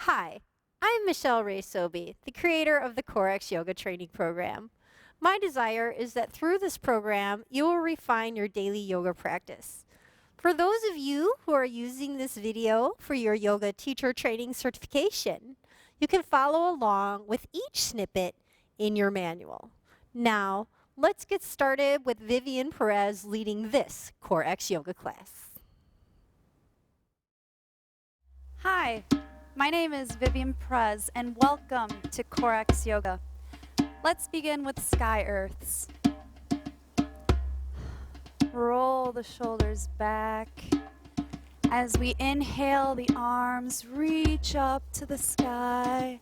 Hi, I'm Michelle Ray-Sobey, the creator of the coreXyoga training program. My desire is that through this program, you will refine your daily yoga practice. For those of you who are using this video for your yoga teacher training certification, you can follow along with each snippet in your manual. Now, let's get started with Vivian Perez leading this coreXyoga class. Hi, my name is Vivian Perez and welcome to coreXyoga. Let's begin with sky earths. Roll the shoulders back. As we inhale, the arms reach up to the sky.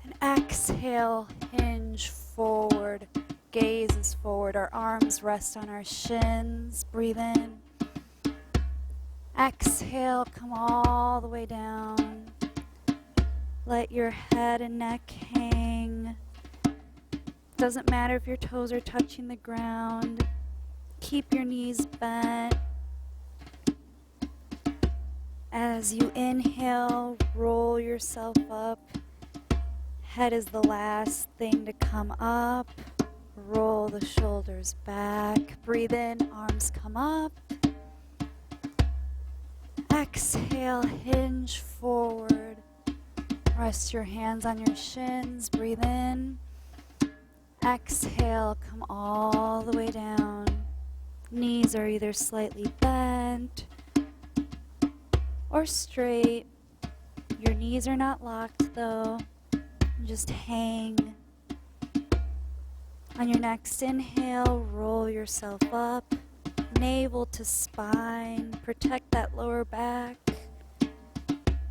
And exhale, hinge forward. Gaze is forward. Our arms rest on our shins. Breathe in. Exhale, come all the way down. Let your head and neck hang. Doesn't matter if your toes are touching the ground. Keep your knees bent. As you inhale, roll yourself up. Head is the last thing to come up. Roll the shoulders back. Breathe in, arms come up. Exhale, hinge forward. Rest your hands on your shins. Breathe in. Exhale, come all the way down. Knees are either slightly bent or straight. Your knees are not locked though. Just hang. On your next inhale, roll yourself up. Navel to spine, protect that lower back.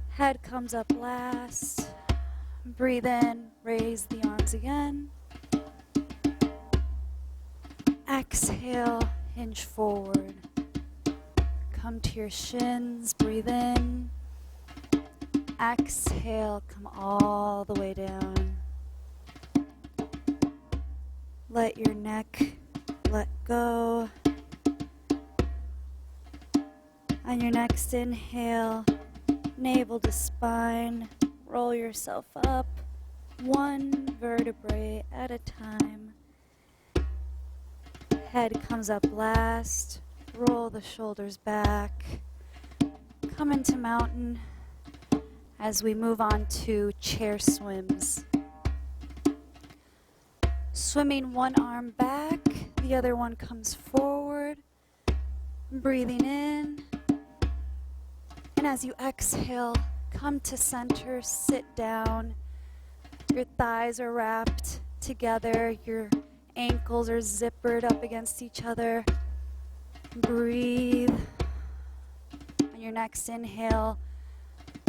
Head comes up last. Breathe in, raise the arms again. Exhale, hinge forward. Come to your shins, breathe in. Exhale, come all the way down. Let your neck let go. On your next inhale, navel to spine, roll yourself up, one vertebrae at a time. Head comes up last, roll the shoulders back, come into mountain as we move on to chair swims. Swimming one arm back, the other one comes forward, breathing in. And as you exhale, come to center, sit down. Your thighs are wrapped together. Your ankles are zippered up against each other. Breathe. On your next inhale,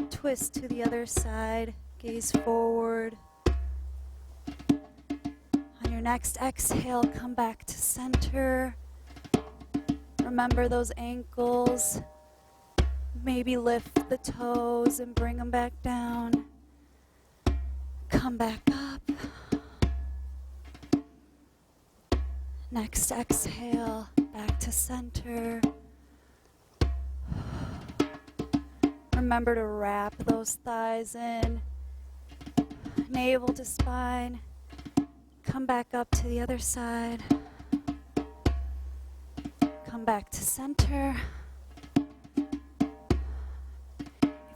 twist to the other side. Gaze forward. On your next exhale, come back to center. Remember those ankles. Maybe lift the toes and bring them back down. Come back up. Next exhale, back to center. Remember to wrap those thighs in. Navel to spine. Come back up to the other side. Come back to center.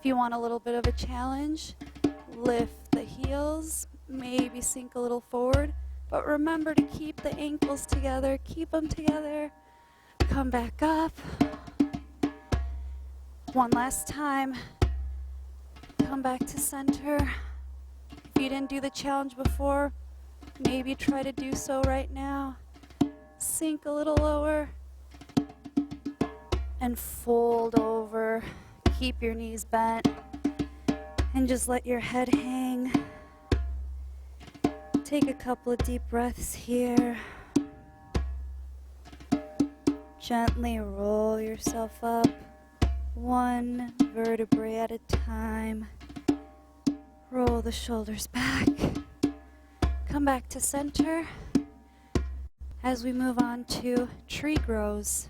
If you want a little bit of a challenge, lift the heels, maybe sink a little forward, but remember to keep the ankles together, keep them together. Come back up. One last time. Come back to center. If you didn't do the challenge before, maybe try to do so right now. Sink a little lower and fold over. Keep your knees bent and just let your head hang. Take a couple of deep breaths here. Gently roll yourself up, one vertebrae at a time. Roll the shoulders back. Come back to center as we move on to tree grows.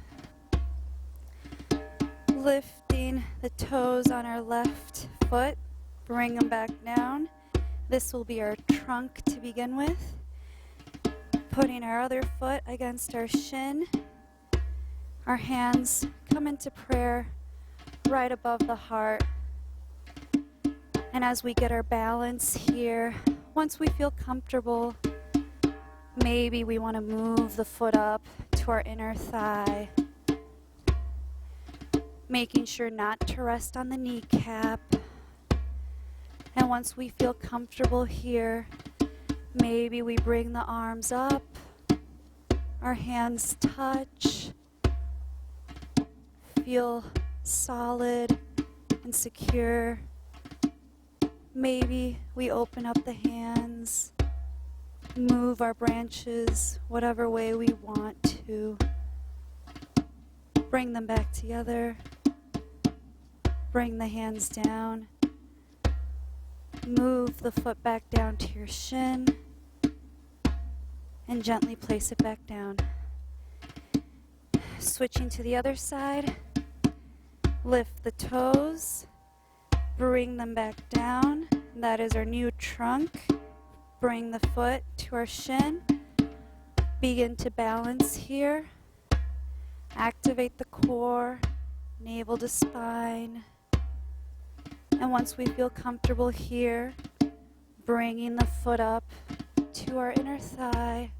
Lifting the toes on our left foot, Bring them back down. This will be our trunk to begin with. Putting our other foot against our shin. Our hands come into prayer right above the heart. And as we get our balance here, once we feel comfortable, maybe we want to move the foot up to our inner thigh. Making sure not to rest on the kneecap. And once we feel comfortable here, maybe we bring the arms up, our hands touch, feel solid and secure. Maybe we open up the hands, move our branches whatever way we want to. Bring them back together. Bring the hands down. Move the foot back down to your shin and gently place it back down. Switching to the other side, lift the toes, bring them back down. That is our new trunk. Bring the foot to our shin. Begin to balance here. Activate the core, navel to spine. And once we feel comfortable here, bringing the foot up to our inner thigh.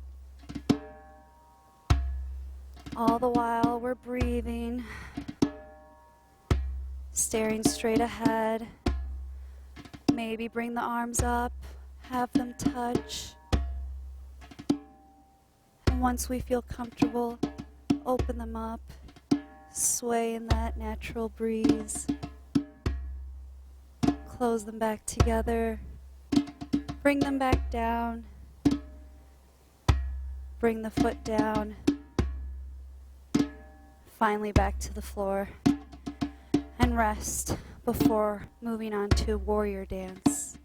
All the while we're breathing, staring straight ahead. Maybe bring the arms up, have them touch. And once we feel comfortable, open them up, sway in that natural breeze. Close them back together. Bring them back down. Bring the foot down. Finally back to the floor. And rest before moving on to warrior dance.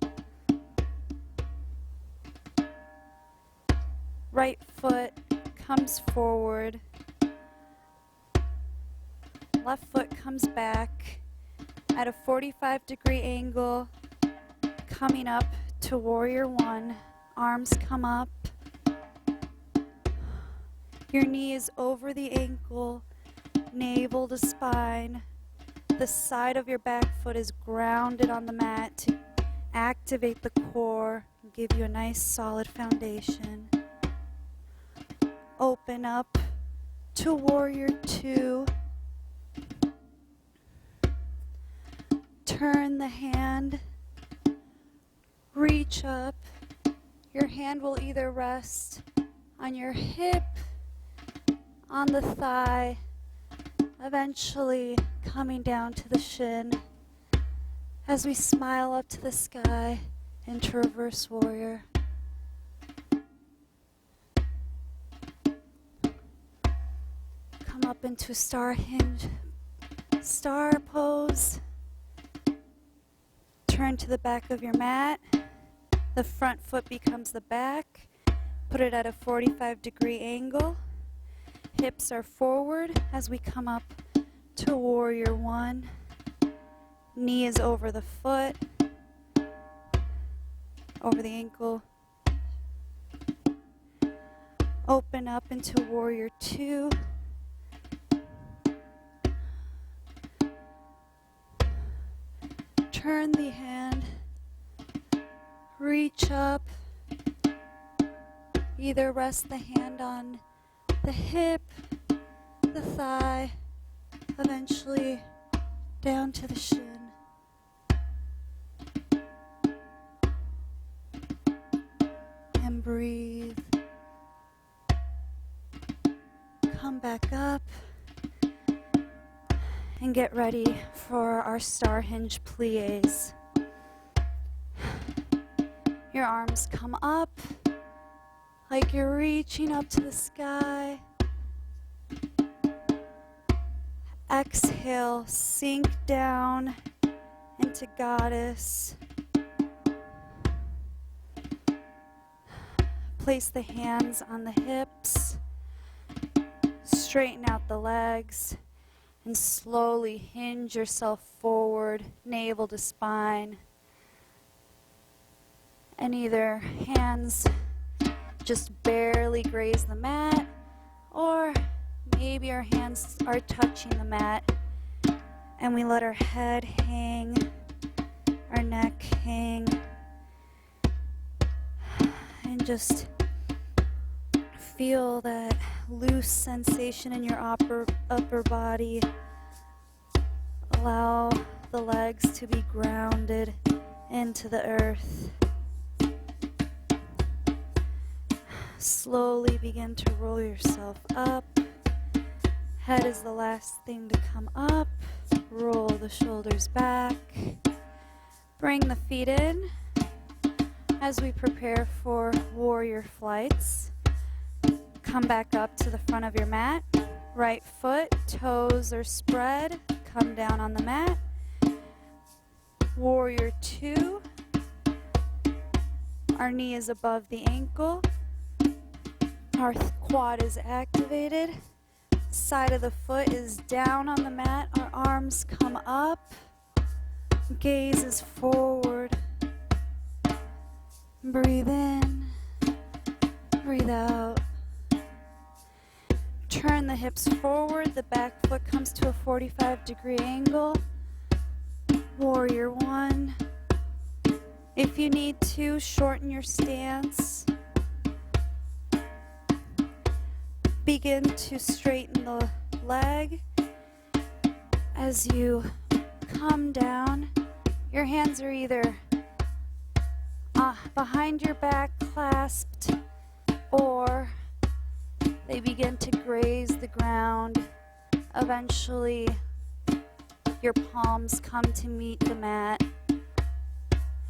Right foot comes forward. Left foot comes back at a 45-degree angle, coming up to warrior one. Arms come up. Your knee is over the ankle, navel to spine. The side of your back foot is grounded on the mat to activate the core and give you a nice solid foundation. Open up to warrior two. Turn the hand, reach up. Your hand will either rest on your hip, on the thigh, eventually coming down to the shin as we smile up to the sky into reverse warrior. Come up into star hinge, star pose. Turn to the back of your mat. The front foot becomes the back. Put it at a 45-degree angle. Hips are forward as we come up to warrior one. Knee is over the foot, over the ankle. Open up into warrior two. Turn the hand, reach up, either rest the hand on the hip, the thigh, eventually down to the shin. And breathe. Come back up. And get ready for our star hinge plies. Your arms come up like you're reaching up to the sky. Exhale, sink down into goddess. Place the hands on the hips. Straighten out the legs. And slowly hinge yourself forward, navel to spine. And either hands just barely graze the mat, or maybe our hands are touching the mat and we let our head hang, our neck hang, and just feel that loose sensation in your upper body. Allow the legs to be grounded into the earth. Slowly begin to roll yourself up. Head is the last thing to come up. Roll the shoulders back. Bring the feet in as we prepare for warrior flights. Come back up to the front of your mat. Right foot, toes are spread. Come down on the mat. Warrior 2. Our knee is above the ankle. Our quad is activated. Side of the foot is down on the mat. Our arms come up. Gaze is forward. Breathe in. Breathe out. Turn the hips forward. The back foot comes to a 45-degree angle. Warrior 1. If you need to, shorten your stance. Begin to straighten the leg. As you come down, your hands are either behind your back clasped, or they begin to graze the ground. Eventually, your palms come to meet the mat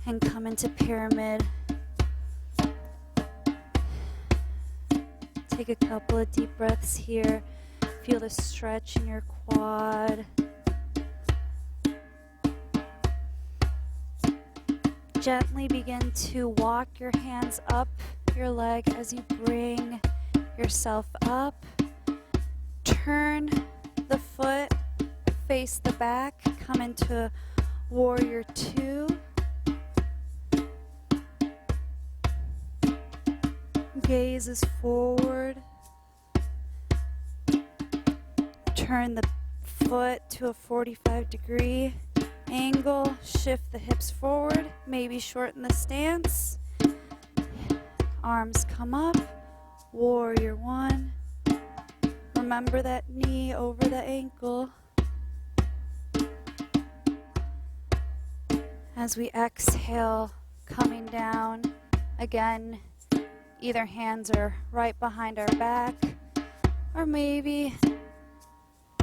and come into pyramid. Take a couple of deep breaths here. Feel the stretch in your quad. Gently begin to walk your hands up your leg as you bring yourself up. Turn the foot, face the back, come into warrior 2. Gaze is forward. Turn the foot to a 45-degree angle. Shift the hips forward. Maybe shorten the stance. Arms come up. Warrior 1. Remember that knee over the ankle. As we exhale, coming down again. Either hands are right behind our back, or maybe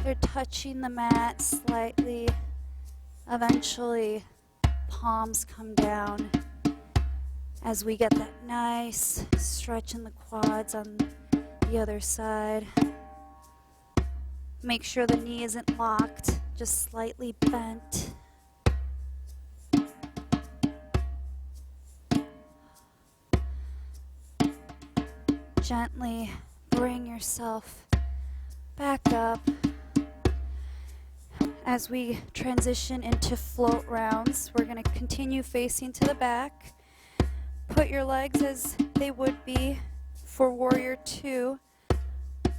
they're touching the mat slightly. Eventually, palms come down as we get that nice stretch in the quads on the other side. Make sure the knee isn't locked, just slightly bent. Gently bring yourself back up as we transition into float rounds. We're going to continue facing to the back. Put your legs as they would be for warrior 2.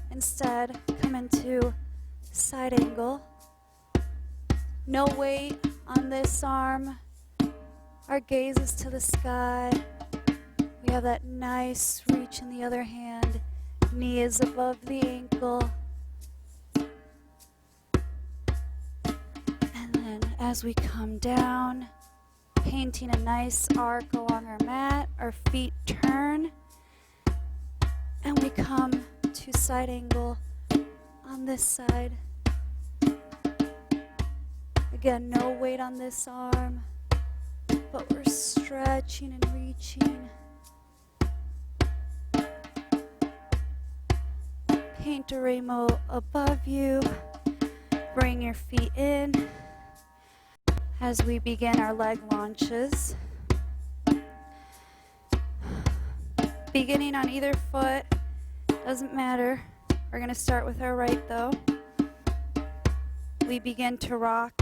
Instead, come into side angle. No weight on this arm. Our gaze is to the sky. We have that nice reach in the other hand. Knee is above the ankle. And then as we come down, painting a nice arc along our mat, our feet turn, and we come to side angle on this side. Again, no weight on this arm, but we're stretching and reaching. Paint a rainbow above you. Bring your feet in as we begin our leg launches. Beginning on either foot, doesn't matter. We're going to start with our right though. We begin to rock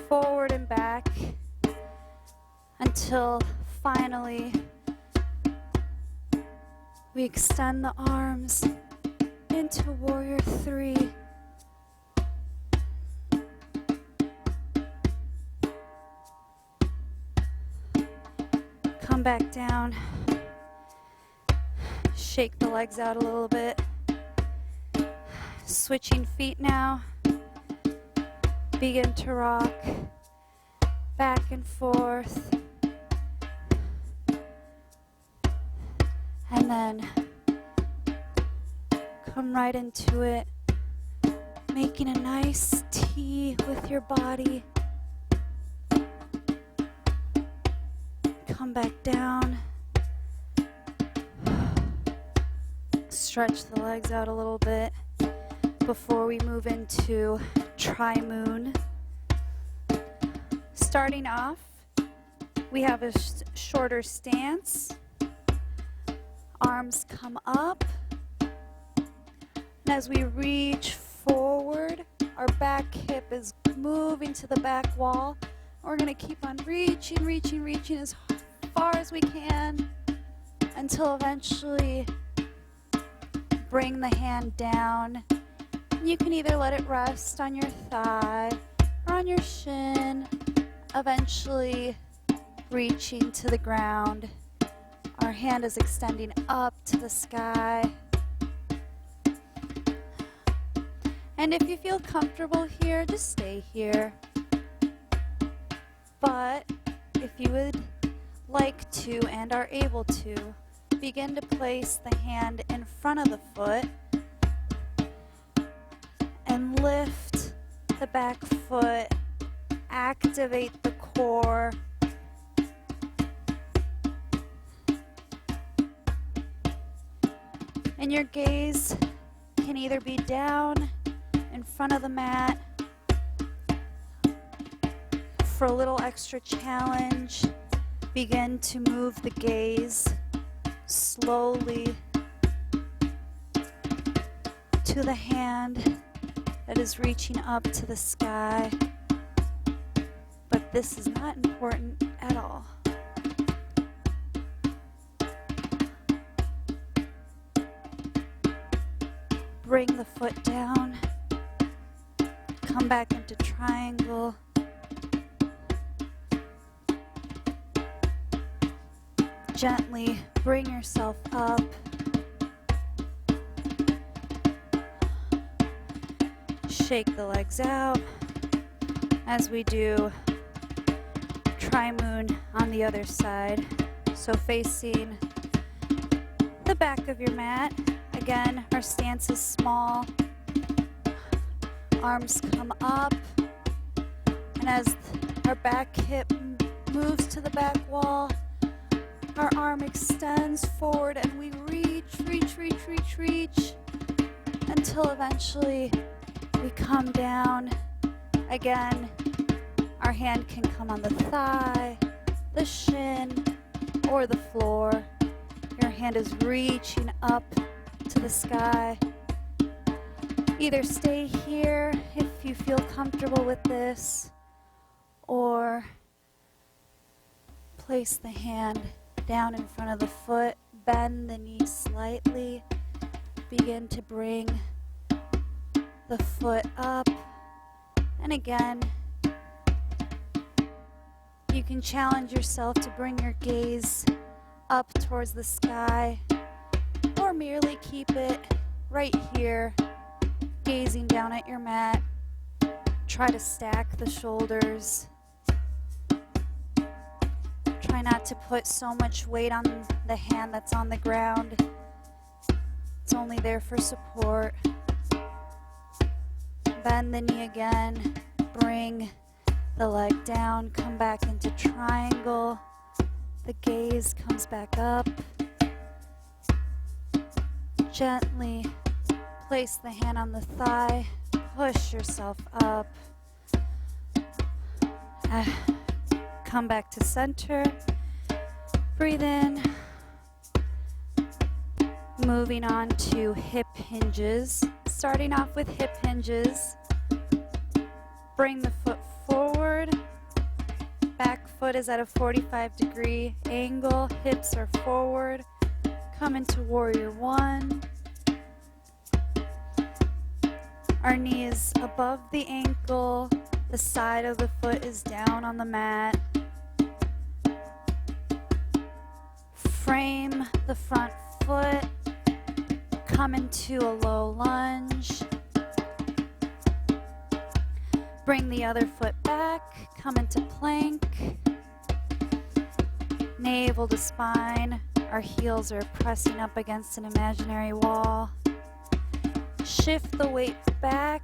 forward and back until finally we extend the arms into warrior three. Come back down. Shake the legs out a little bit. Switching feet now. Begin to rock back and forth. And then come right into it, making a nice T with your body. Come back down. Stretch the legs out a little bit before we move into tri-moon. Starting off, we have a shorter stance. Arms come up. And as we reach forward, our back hip is moving to the back wall. We're going to keep on reaching as far as we can until eventually bring the hand down. You can either let it rest on your thigh or on your shin, eventually reaching to the ground. Our hand is extending up to the sky. And if you feel comfortable here, just stay here. But if you would like to and are able to, begin to place the hand in front of the foot and lift the back foot, activate the core. And your gaze can either be down in front of the mat. For a little extra challenge, begin to move the gaze slowly to the hand that is reaching up to the sky. But this is not important at all. Bring the foot down. Come back into triangle. Gently bring yourself up. Shake the legs out as we do tri-moon on the other side. So facing the back of your mat. Again, our stance is small. Arms come up. And as our back hip moves to the back wall, our arm extends forward and we reach until eventually we come down. Again, our hand can come on the thigh, the shin, or the floor. Your hand is reaching up to the sky. Either stay here if you feel comfortable with this, or place the hand down in front of the foot, bend the knee slightly, begin to bring the foot up, and again, you can challenge yourself to bring your gaze up towards the sky, or merely keep it right here, gazing down at your mat. Try to stack the shoulders. Try not to put so much weight on the hand that's on the ground. It's only there for support. Bend the knee again. Bring the leg down. Come back into triangle. The gaze comes back up. Gently place the hand on the thigh. Push yourself up. Come back to center. Breathe in. Moving on to hip hinges. Starting off with hip hinges. Bring the foot forward, back foot is at a 45-degree angle. Hips are forward. Come into warrior one. Our knee is above the ankle. The side of the foot is down on the mat. Frame the front foot. Come into a low lunge. Bring the other foot back. Come into plank. Navel to spine. Our heels are pressing up against an imaginary wall. Shift the weight back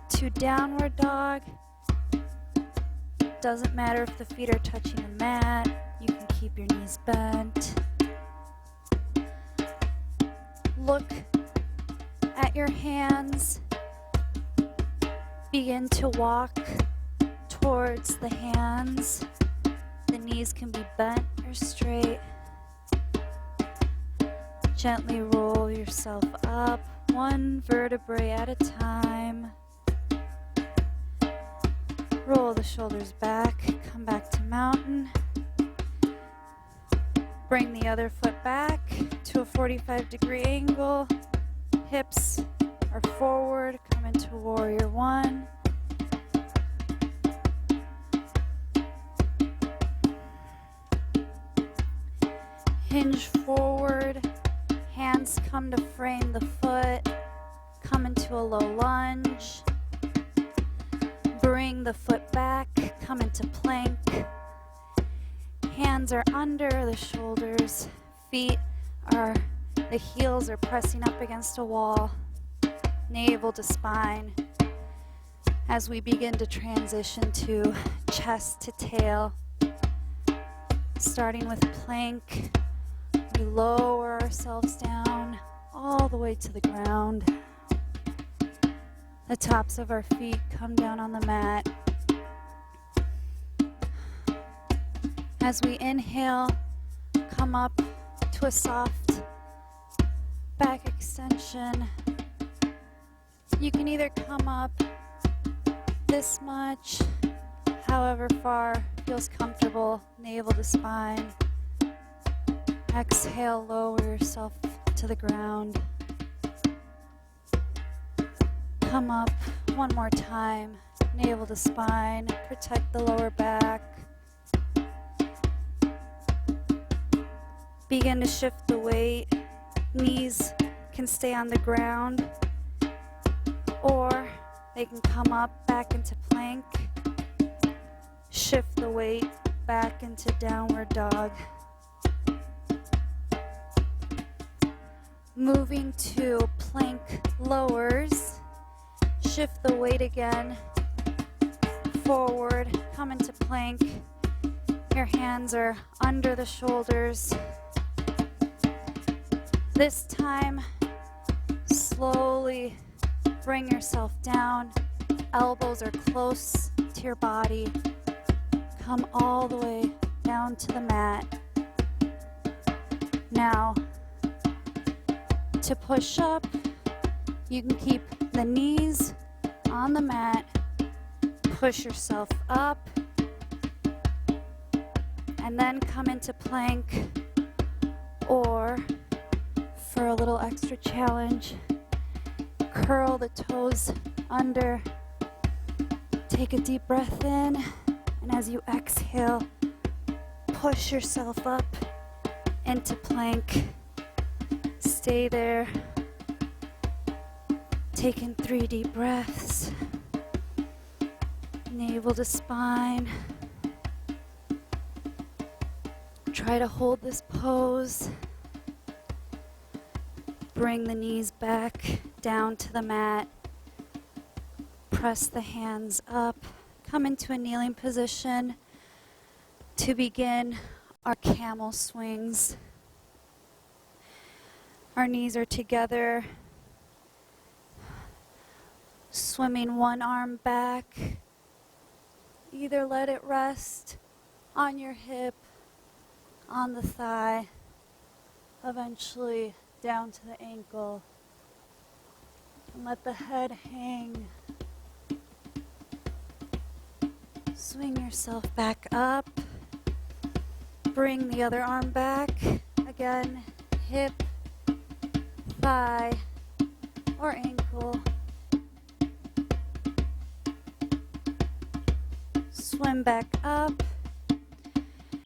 to downward dog. Doesn't matter if the feet are touching the mat. You can keep your knees bent. Look at your hands. Begin to walk towards the hands. The knees can be bent or straight. Gently roll yourself up, one vertebrae at a time. Roll the shoulders back, come back to mountain. Bring the other foot back to a 45-degree angle. Hips are forward, come into warrior one. Hinge forward, hands come to frame the foot, come into a low lunge. Bring the foot back, come into plank. Hands are under the shoulders, the heels are pressing up against a wall, navel to spine. As we begin to transition to chest to tail, starting with plank, we lower ourselves down all the way to the ground. The tops of our feet come down on the mat. As we inhale, come up to a soft back extension. You can either come up this much, however far feels comfortable, navel to spine. Exhale, lower yourself to the ground. Come up one more time, navel to spine, protect the lower back. Begin to shift the weight. Knees can stay on the ground, or they can come up back into plank. Shift the weight back into downward dog. Moving to plank lowers. Shift the weight again. Forward, come into plank. Your hands are under the shoulders. This time, slowly bring yourself down. Elbows are close to your body. Come all the way down to the mat. Now, to push up, you can keep the knees on the mat. Push yourself up. And then come into plank, or for a little extra challenge, curl the toes under. Take a deep breath in, and as you exhale, push yourself up into plank. Stay there. Take in 3 deep breaths. Navel to spine. Try to hold this pose. Bring the knees back down to the mat. Press the hands up. Come into a kneeling position to begin our camel swings. Our knees are together. Swimming one arm back. Either let it rest on your hip, on the thigh, eventually down to the ankle, and let the head hang. Swing yourself back up. Bring the other arm back. Again, hip, thigh, or ankle. Swim back up.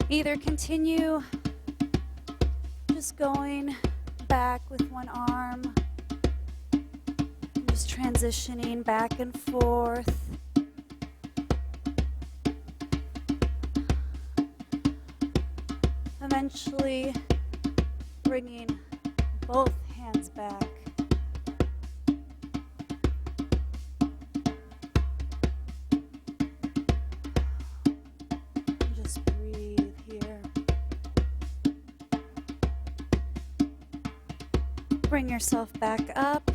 Either continue just going back with one arm, just transitioning back and forth. Eventually bringing both hands back. Just breathe here. Bring yourself back up.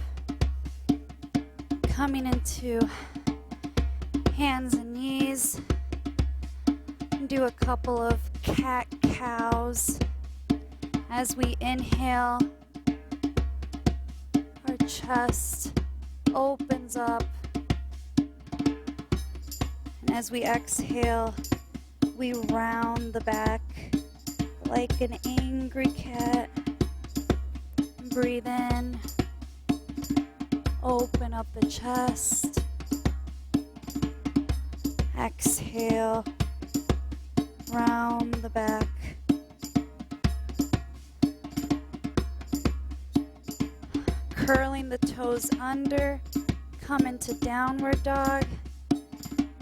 Coming into hands and knees. Do a couple of cat-cows. As we inhale, our chest opens up. And as we exhale, we round the back like an angry cat. Breathe in, open up the chest. Exhale, round the back. Curling the toes under, come into downward dog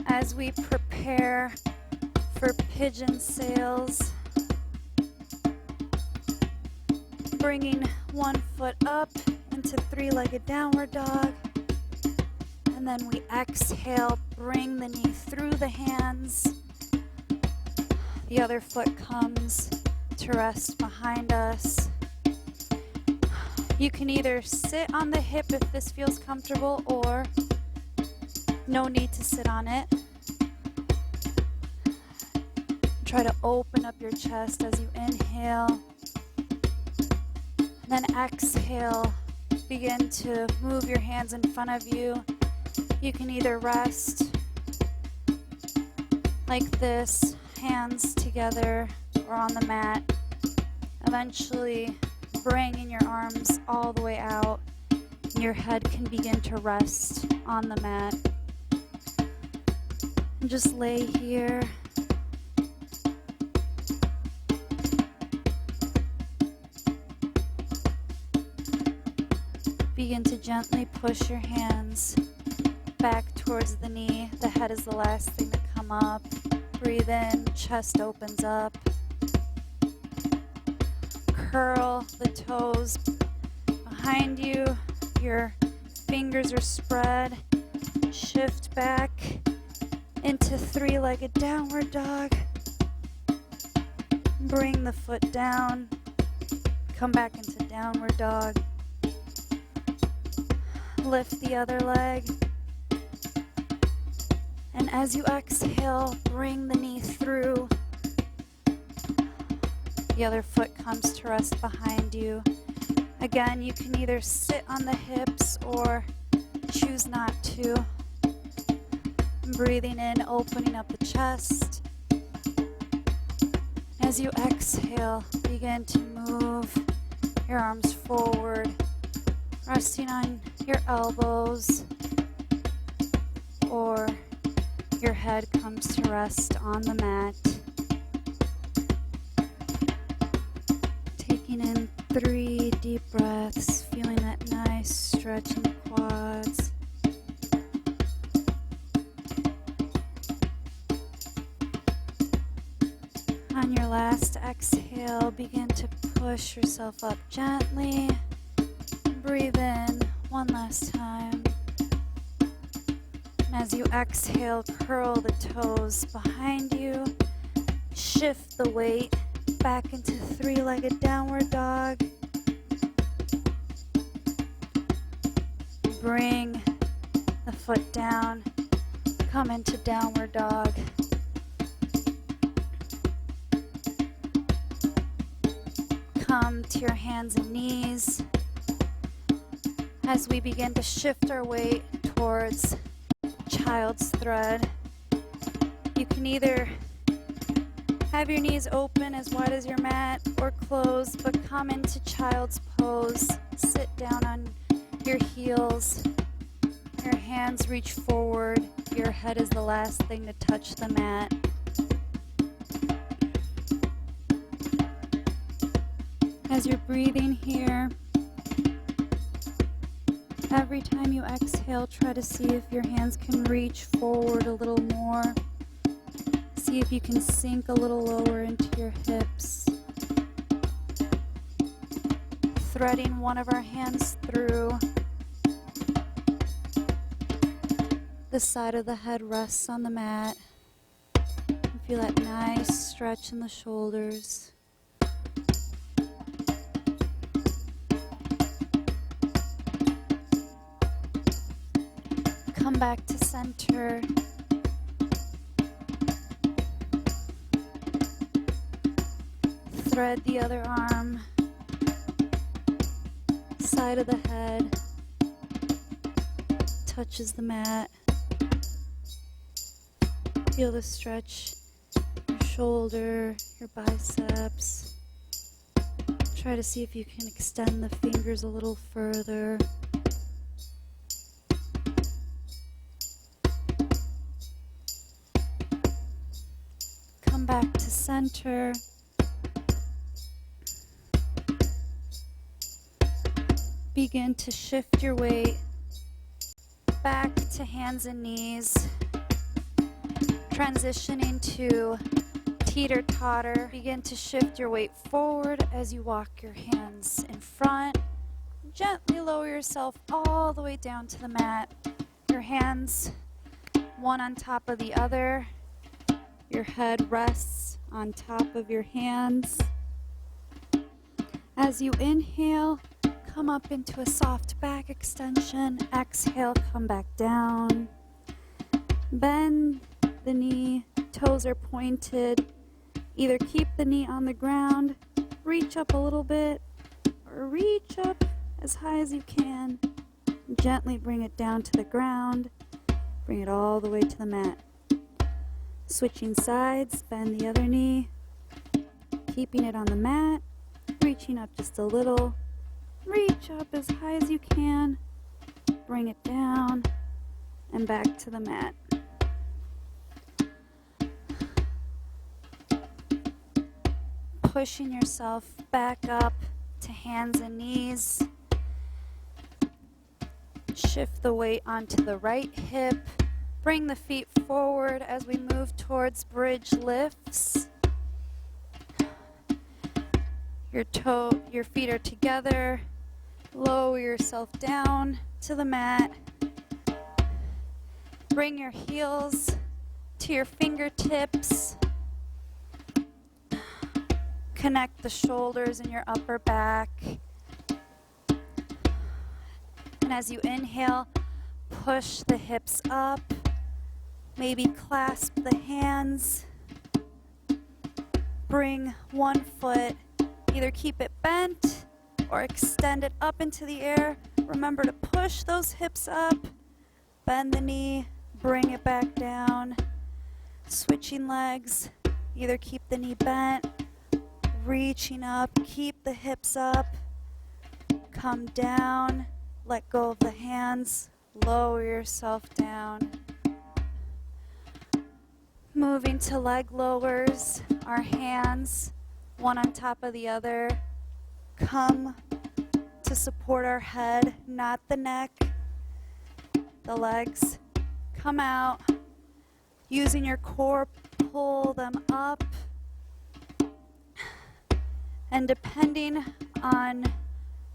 as we prepare for pigeon sails. Bringing one foot up into three-legged downward dog. And then we exhale, bring the knee through the hands. The other foot comes to rest behind us. You can either sit on the hip if this feels comfortable, or no need to sit on it. Try to open up your chest as you inhale. Then exhale, begin to move your hands in front of you. You can either rest like this, hands together, or on the mat. Eventually, bringing your arms all the way out. Your head can begin to rest on the mat. And just lay here. Begin to gently push your hands back towards the knee. The head is the last thing to come up. Breathe in, chest opens up. Curl the toes behind you. Your fingers are spread. Shift back into three-legged downward dog. Bring the foot down. Come back into downward dog. Lift the other leg. And as you exhale, bring the knee through. The other foot comes to rest behind you. Again, you can either sit on the hips or choose not to. Breathing in, opening up the chest. As you exhale, begin to move your arms forward, resting on your elbows, or your head comes to rest on the mat. Taking in 3 deep breaths, feeling that nice stretch in the quads. On your last exhale, begin to push yourself up gently. Breathe in one last time. And as you exhale, curl the toes behind you. Shift the weight back into three-legged downward dog. Bring the foot down. Come into downward dog. Come to your hands and knees. As we begin to shift our weight towards child's thread, You can either have your knees open as wide as your mat or closed, but come into child's pose. Sit down on your heels. Your hands reach forward. Your head is the last thing to touch the mat. As you're breathing here, every time you exhale, try to see if your hands can reach forward a little more. See if you can sink a little lower into your hips. Threading one of our hands through. The side of the head rests on the mat. You feel that nice stretch in the shoulders. Come back to center. Thread the other arm. Side of the head touches the mat. Feel the stretch, your shoulder, your biceps. Try to see if you can extend the fingers a little further. Come back to center. Begin to shift your weight back to hands and knees. Transitioning to teeter-totter. Begin to shift your weight forward as you walk your hands in front. Gently lower yourself all the way down to the mat. Your hands one on top of the other. Your head rests on top of your hands. As you inhale, come up into a soft back extension. Exhale, come back down. Bend the knee, toes are pointed. Either keep the knee on the ground, reach up a little bit, or reach up as high as you can. Gently bring it down to the ground. Bring it all the way to the mat. Switching sides, bend the other knee, keeping it on the mat, reaching up just a little. Reach up as high as you can, bring it down, and back to the mat. Pushing yourself back up to hands and knees. Shift the weight onto the right hip. Bring the feet forward as we move towards bridge lifts. Your feet are together. Lower yourself down to the mat. Bring your heels to your fingertips. Connect the shoulders in your upper back. And as you inhale, push the hips up. Maybe clasp the hands. Bring one foot, either keep it bent or extend it up into the air. Remember to push those hips up. Bend the knee, bring it back down. Switching legs, either keep the knee bent, reaching up, keep the hips up. Come down, let go of the hands, lower yourself down. Moving to leg lowers, our hands, one on top of the other, come to support our head, not the neck. The legs come out. Using your core, pull them up. And depending on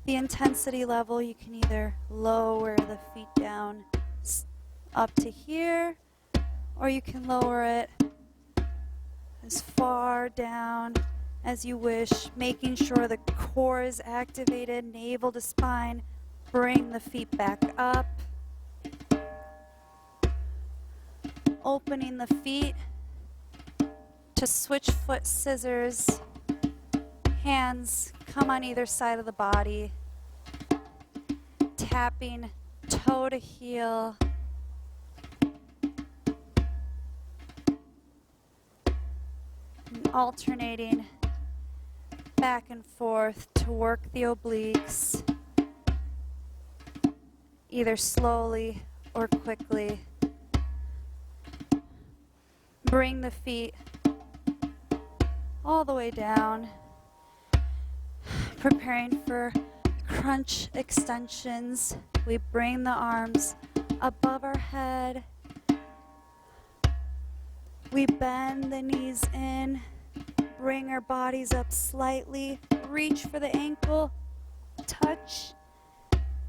the intensity level, you can either lower the feet down up to here, or you can lower it as far down as you wish, making sure the core is activated, navel to spine. Bring the feet back up. Opening the feet to switch foot scissors. Hands come on either side of the body. Tapping toe to heel. And alternating back and forth to work the obliques, either slowly or quickly. Bring the feet all the way down, preparing for crunch extensions. We bring the arms above our head. We bend the knees in, bring our bodies up slightly, reach for the ankle, touch,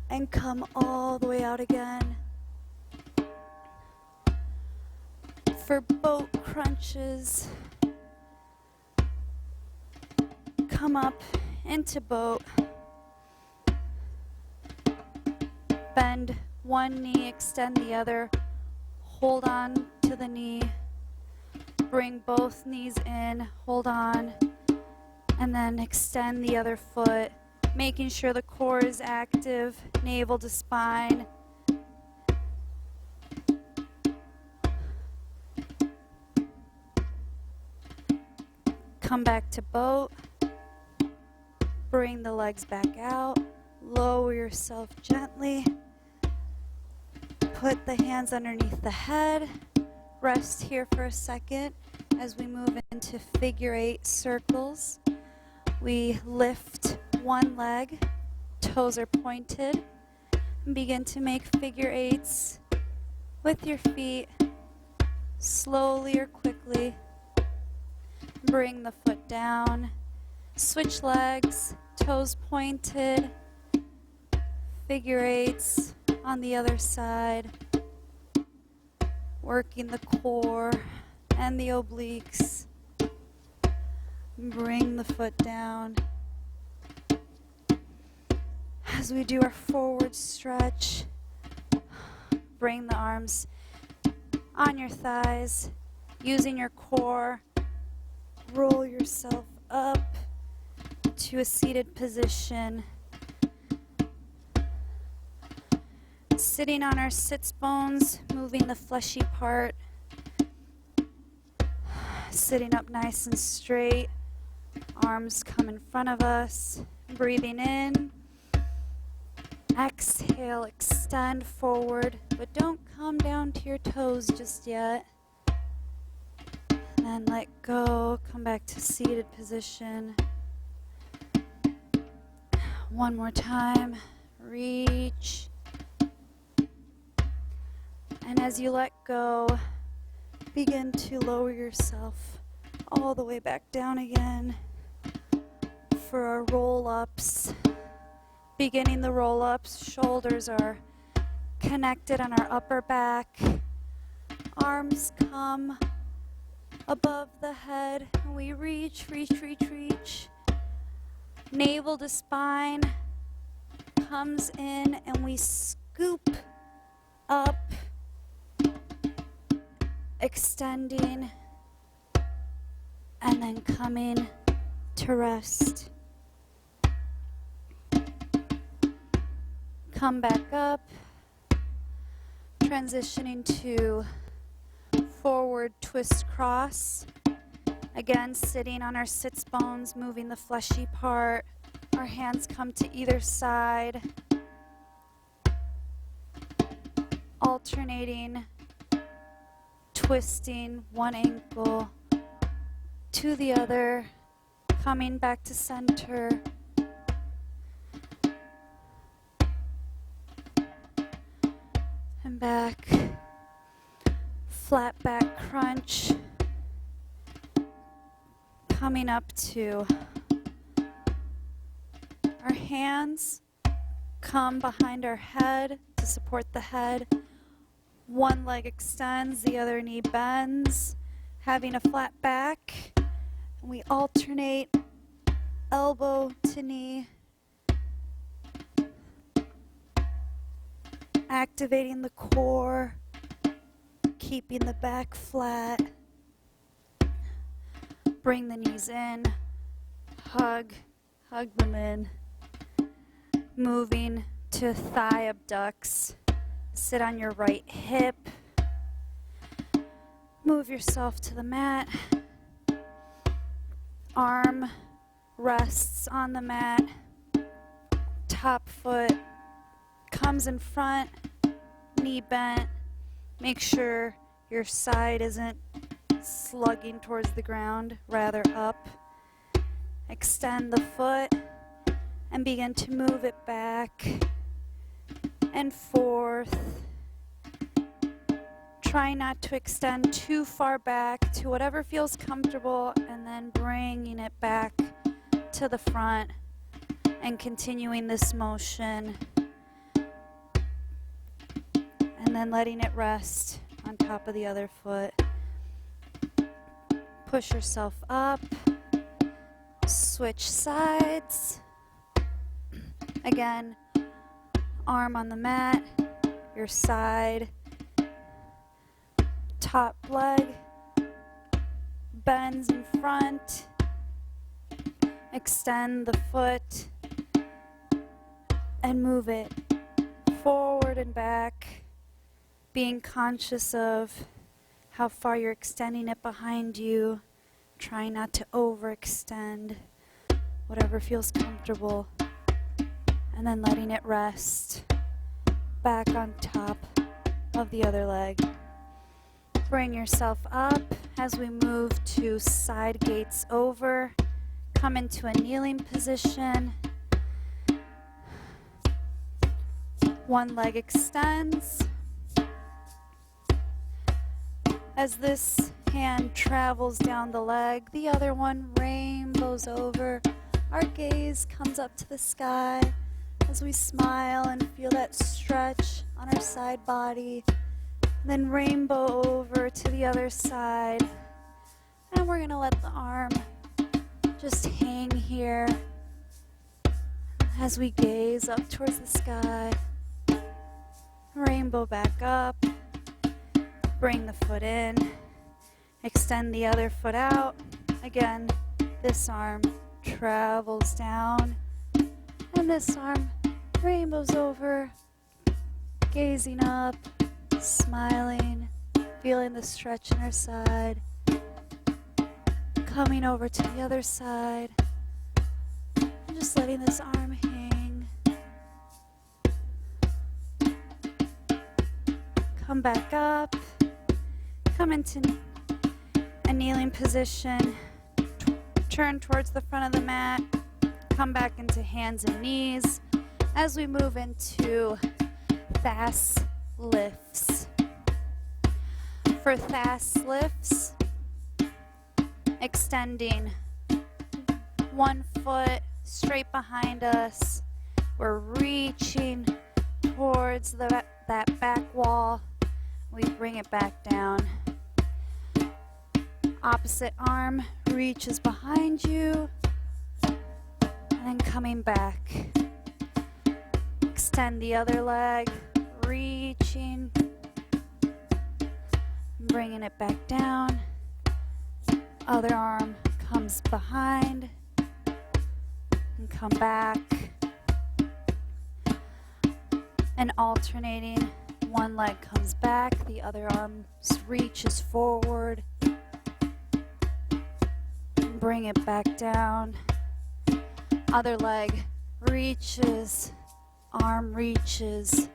and come all the way out again. For boat crunches, come up into boat, bend one knee, extend the other, hold on to the knee, bring both knees in, hold on, and then extend the other foot, making sure the core is active, navel to spine. Come back to boat. Bring the legs back out. Lower yourself gently. Put the hands underneath the head. Rest here for a second as we move into figure 8 circles. We lift one leg, toes are pointed, and begin to make figure 8s with your feet, slowly or quickly. Bring the foot down, switch legs, toes pointed, figure 8s on the other side, working the core and the obliques. Bring the foot down. As we do our forward stretch, bring the arms on your thighs, using your core. Roll yourself up to a seated position. Sitting on our sits bones, moving the fleshy part. Sitting up nice and straight. Arms come in front of us. Breathing in. Exhale, extend forward, but don't come down to your toes just yet. And then let go, come back to seated position. One more time, reach. And as you let go, begin to lower yourself all the way back down again for our roll-ups. Beginning the roll-ups, shoulders are connected on our upper back. Arms come above the head. We reach, reach, reach, reach. Navel to spine comes in and we scoop up, extending, and then coming to rest. Come back up, transitioning to forward twist cross. Again, sitting on our sits bones, moving the fleshy part. Our hands come to either side. Alternating, twisting one ankle to the other, coming back to center. And back, flat back crunch, coming up to our hands, come behind our head to support the head. One leg extends, the other knee bends, having a flat back. And we alternate elbow to knee, activating the core, keeping the back flat. Bring the knees in, hug them in. Moving to thigh abducts. Sit on your right hip. Move yourself to the mat. Arm rests on the mat. Top foot comes in front, knee bent. Make sure your side isn't slugging towards the ground, rather up. Extend the foot and begin to move it back and forth. Try not to extend too far back to whatever feels comfortable, and then bringing it back to the front and continuing this motion, and then letting it rest on top of the other foot. Push yourself up, switch sides. Again, arm on the mat, your side, top leg bends in front. Extend the foot and move it forward and back, being conscious of how far you're extending it behind you. Try not to overextend, whatever feels comfortable, and then letting it rest back on top of the other leg. Bring yourself up as we move to side gates over. Come into a kneeling position. One leg extends. As this hand travels down the leg, the other one rainbows over. Our gaze comes up to the sky as we smile and feel that stretch on our side body. Then rainbow over to the other side. And we're going to let the arm just hang here as we gaze up towards the sky. Rainbow back up. Bring the foot in. Extend the other foot out. Again, this arm travels down. And this arm rainbows over. Gazing up. Smiling, feeling the stretch in our side, coming over to the other side, and just letting this arm hang. Come back up, come into a kneeling position, turn towards the front of the mat, come back into hands and knees as we move into thas lifts. For thas lifts, extending one foot straight behind us. We're reaching towards that back wall. We bring it back down. Opposite arm reaches behind you, and then coming back. Extend the other leg, reaching, bringing it back down. Other arm comes behind and come back. And alternating, one leg comes back, the other arm reaches forward. Bring it back down. Other leg reaches, arm reaches.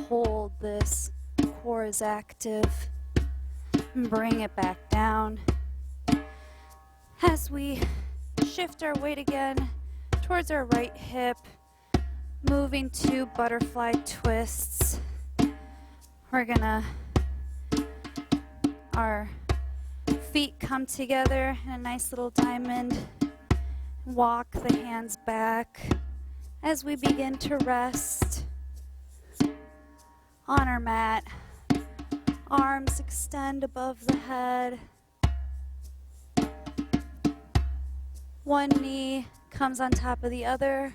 Hold this, core is active. Bring it back down. As we shift our weight again towards our right hip, moving to butterfly twists. We're gonna, our feet come together in a nice little diamond. Walk the hands back as we begin to rest on our mat. Arms extend above the head. One knee comes on top of the other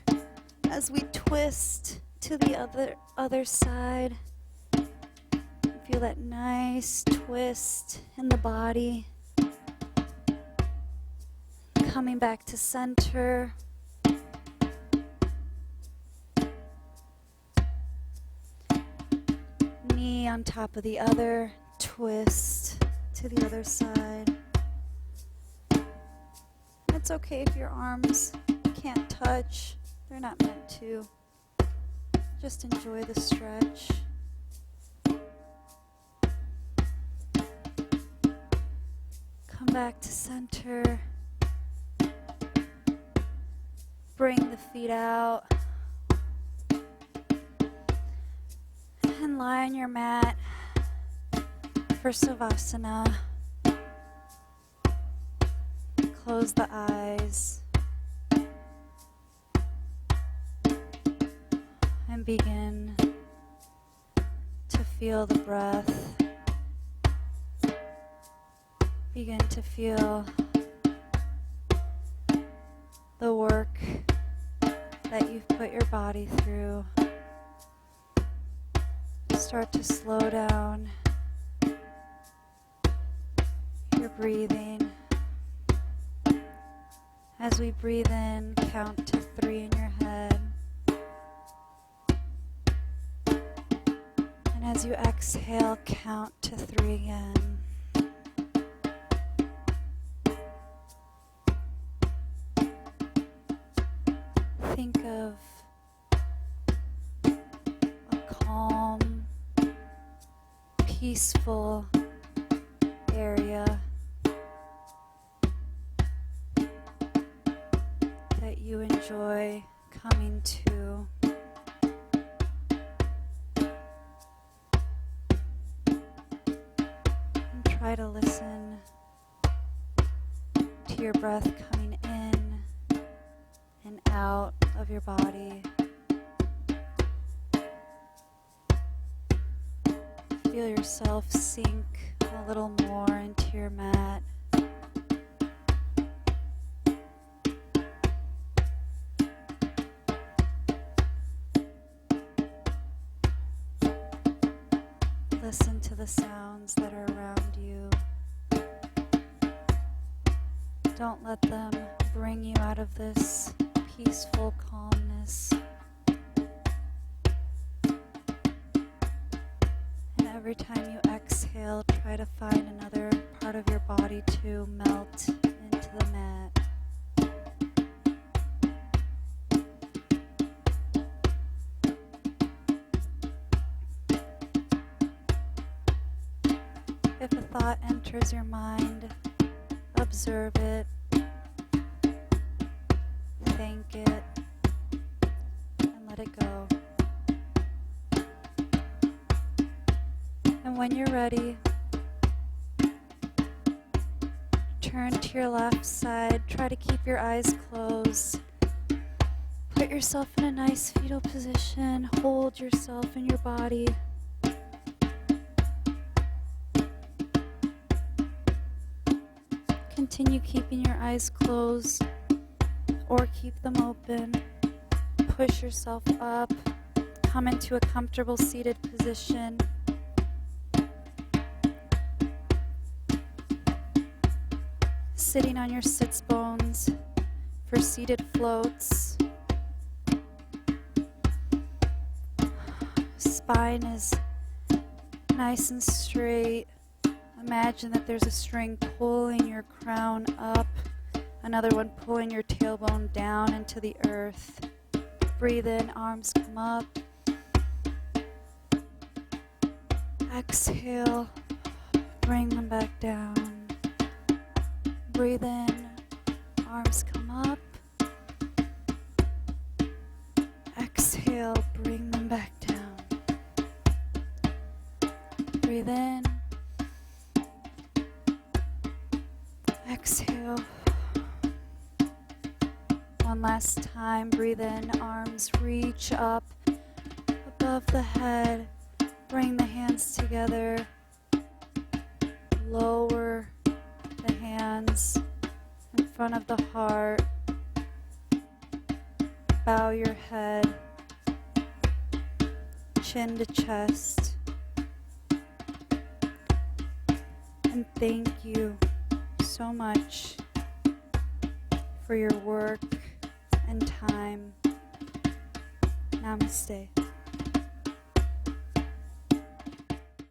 as we twist to the other side. Feel that nice twist in the body. Coming back to center. Knee on top of the other, twist to the other side. It's okay if your arms can't touch. They're not meant to. Just enjoy the stretch. Come back to center. Bring the feet out. And lie on your mat for Savasana. Close the eyes. And begin to feel the breath. Begin to feel the work that you've put your body through. Start to slow down your breathing. As we breathe in, count to 3 in your head. And as you exhale, count to 3 again. Think of a calm, peaceful area that you enjoy coming to. And try to listen to your breath coming in and out of your body. Feel yourself sink a little more into your mat. Listen to the sounds that are around you. Don't let them bring you out of this peaceful calmness. And every time you exhale, try to find another part of your body to melt into the mat. If a thought enters your mind, observe it, thank it, and let it go. And when you're ready, turn to your left side. Try to keep your eyes closed. Put yourself in a nice fetal position. Hold yourself in your body. Continue keeping your eyes closed or keep them open. Push yourself up. Come into a comfortable seated position. Sitting on your sits bones for seated floats. Spine is nice and straight. Imagine that there's a string pulling your crown up, another one pulling your tailbone down into the earth. Breathe in, arms come up. Exhale, bring them back down. Breathe in, arms come up. Exhale, bring them back down. Breathe in. Exhale. One last time. Breathe in. Arms reach up above the head. Bring the hands together. Lower the hands in front of the heart. Bow your head. Chin to chest. And thank you so much for your work and time. Namaste.